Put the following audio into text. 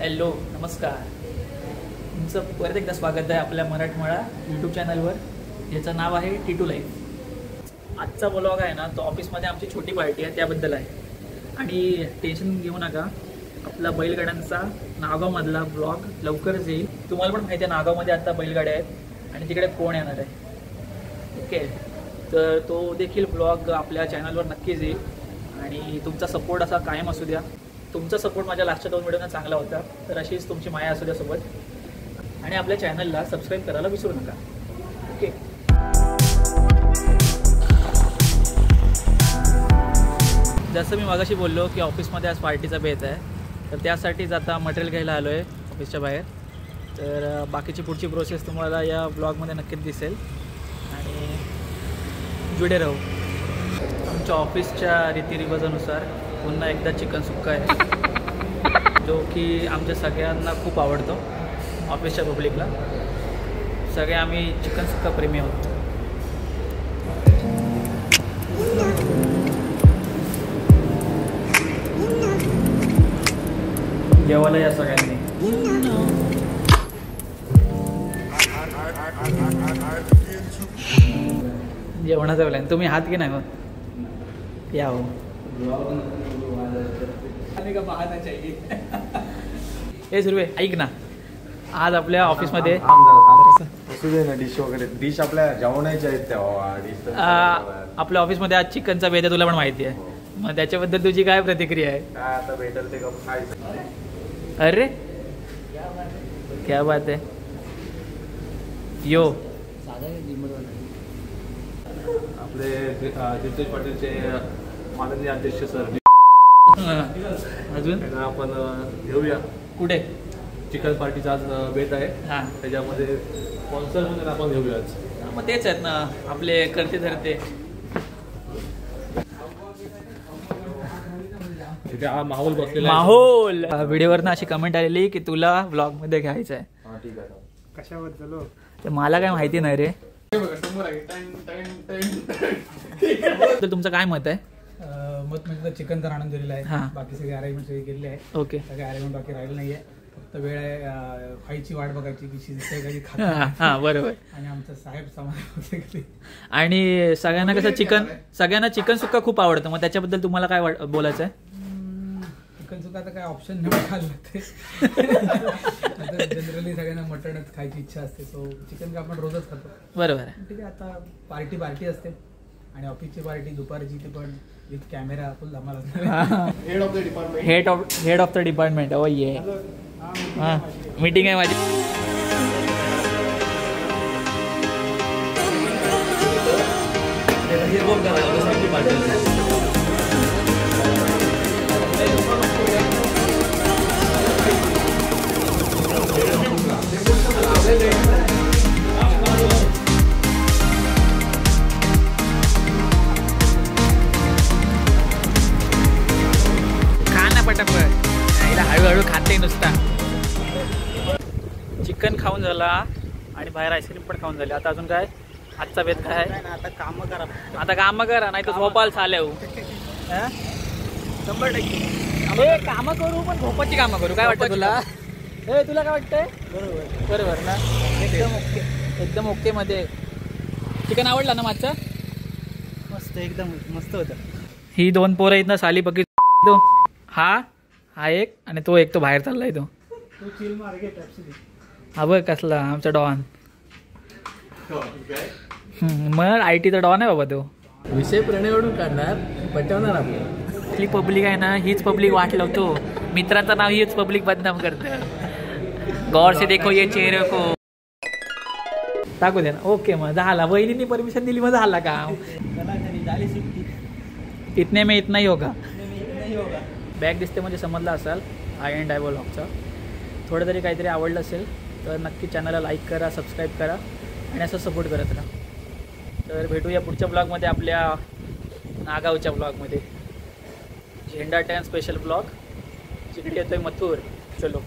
Hello नमस्कार, तुमचं परत एकदा स्वागत आहे आपल्या मराठमोळा यूट्यूब चॅनलवर, ज्याचं नाव आहे टीटू लाईफ. आजचा ब्लॉग आहे ना तो ऑफिसमध्ये आमची छोटी पार्टी आहे त्याबद्दल आहे. आणि टेन्शन घेऊ नका, आपला बैलगाड्यांचा नागावमधला ब्लॉग लवकरच येईल. तुम्हाला पण माहिती आहे नागावमध्ये आता बैलगाड्या आहेत आणि तिकडे कोण येणार आहे. ओके, तर तो देखील ब्लॉग आपल्या चॅनलवर नक्कीच येईल. आणि तुमचा सपोर्ट असा कायम असू द्या. तुमचा सपोर्ट माझ्या लास्टच्या 2 व्हिडिओना चांगला होता, तर अशीच तुमची माया असू द्या सोबत. आणि आपल्या चॅनलला सबस्क्राईब करायला विसरू नका. ओके, जसं मी मागाशी बोललो की ऑफिसमध्ये आज पार्टीचा बेत आहे, तर त्यासाठीच आता मटेरियल घ्यायला आलो आहे ऑफिसच्या बाहेर. तर बाकीची पुढची प्रोसेस तुम्हाला या ब्लॉगमध्ये नक्कीच दिसेल आणि जुडे राहू. आमच्या ऑफिसच्या रीतिरिवाजानुसार पुन्हा एकदा चिकन सुक्का आहे, जो की आमच्या सगळ्यांना खूप आवडतो. ऑफिसच्या पब्लिकला सगळे आम्ही चिकन सुक्का प्रेमी आहोत. जेवायला या सगळ्यांनी. जेवणाचा प्लॅन तुम्ही हात की नाही मग या हो. हे सुरू ऐक ना, आज आपल्या ऑफिसमध्ये असू दे ना, डिश वगैरे डिश आपल्या जेवणाच्या आहेत त्या. आपल्या ऑफिसमध्ये आज चिकनचा बेत आहे, तुला पण माहिती आहे. मग त्याच्याबद्दल तुझी काय प्रतिक्रिया आहे? काय आता भेटेल ते खायचं. अरे क्या बात आहे. यो आपले दितेश पाटीलचे माननीय अध्यक्ष सर, अजून आपण घेऊया. कुठे चिकन पार्टीचा आज बेत आहे, हां त्याच्यामध्ये स्पॉन्सर म्हणून आपण घेऊयाच. मग तेच आहेत ना आपले करते धरते. माहोल बसलेला माहोल व्हिडिओवरनं अशी कमेंट आलेली की तुला व्लॉगमध्ये घ्यायचं आहे. ठीक आहे. कशाबद्दल? तर मला काय माहिती नाही रे. तर तुमचं काय मत आहे? मत म्हणजे चिकन तर आणून दिलेलं हां. आहे, बाकी सगळे अरेंजमेंट केलेले आहे. ओके, सगळे अरेंजमेंट बाकी राहिलं नाहीये, फक्त वेळ आहे खायची वाट बघायची की शिजते कधी हां हां बरोबर. आणि आमचा साहेब समाज आणि सगळ्यांना कसं सगळ्यांना चिकन सुक्का खूप आवडतं, मग त्याच्याबद्दल तुम्हाला काय बोलायचं आहे? चिकन सुद्धा आता काय ऑप्शन नाही खायला लागते. जनरली सगळ्यांना मटणच खायची इच्छा असते, सो चिकन का आपण रोजच खातो. बरोबर आहे. ठीक आहे, आता पार्टी असते आणि ऑफिसची पार्टी दुपारची ती पण विथ कॅमेरा फुल धमाल असते. Head of the department. Head of the department. ओ ये हां, मीटिंग आहे माझी. हळूहळू खाते नुसता. चिकन खाऊन झाला आणि बाहेर आईस्क्रीम पण खाऊन झाली. आता अजून काय आजचा बेत काय आहे? आता काम करा, आता काम करा, नाही तर झोपाल चालेल. 100% कामं करू, पण झोपाची कामं करू. काय वाटतं तुला? तुला काय वाटतंय? बरोबर ना, एकदम ओके मध्ये. चिकन आवडला ना माझं? मस्त, एकदम मस्त होतं. ही 2 पोरं इथनं साली बघित. हा एक आणि तो एक, तो बाहेर चाललाय. तो हा बघ कसला आमचा डॉन. मग IT डॉन आहे बाबा तो. विषय प्रणयवरून काढणार, पटवणार आपल्याला. आपली पब्लिक आहे ना, हीच पब्लिक वाट लावतो. मित्राचं नाव हीच पब्लिक बदनाम करतं. गौर से देखो ये चेहरे को. टाकू दे ना. ओके, मग झाला. बहिणींनी परमिशन दिली, मग झाला काम. इतने में इतना ही होगा. बॅग दिसते म्हणजे समजला असाल आय एंड आय व्लॉगचा. थोडं तरी काहीतरी आवडलं असेल तर नक्की चॅनलला लाईक करा, सबस्क्राईब करा आणि असं सपोर्ट करत राहा. तर भेटूया पुढच्या ब्लॉगमध्ये, आपल्या नागावच्या ब्लॉगमध्ये. झेंडा 10 स्पेशल ब्लॉग. जिकडे येतोय मथुर. चलो.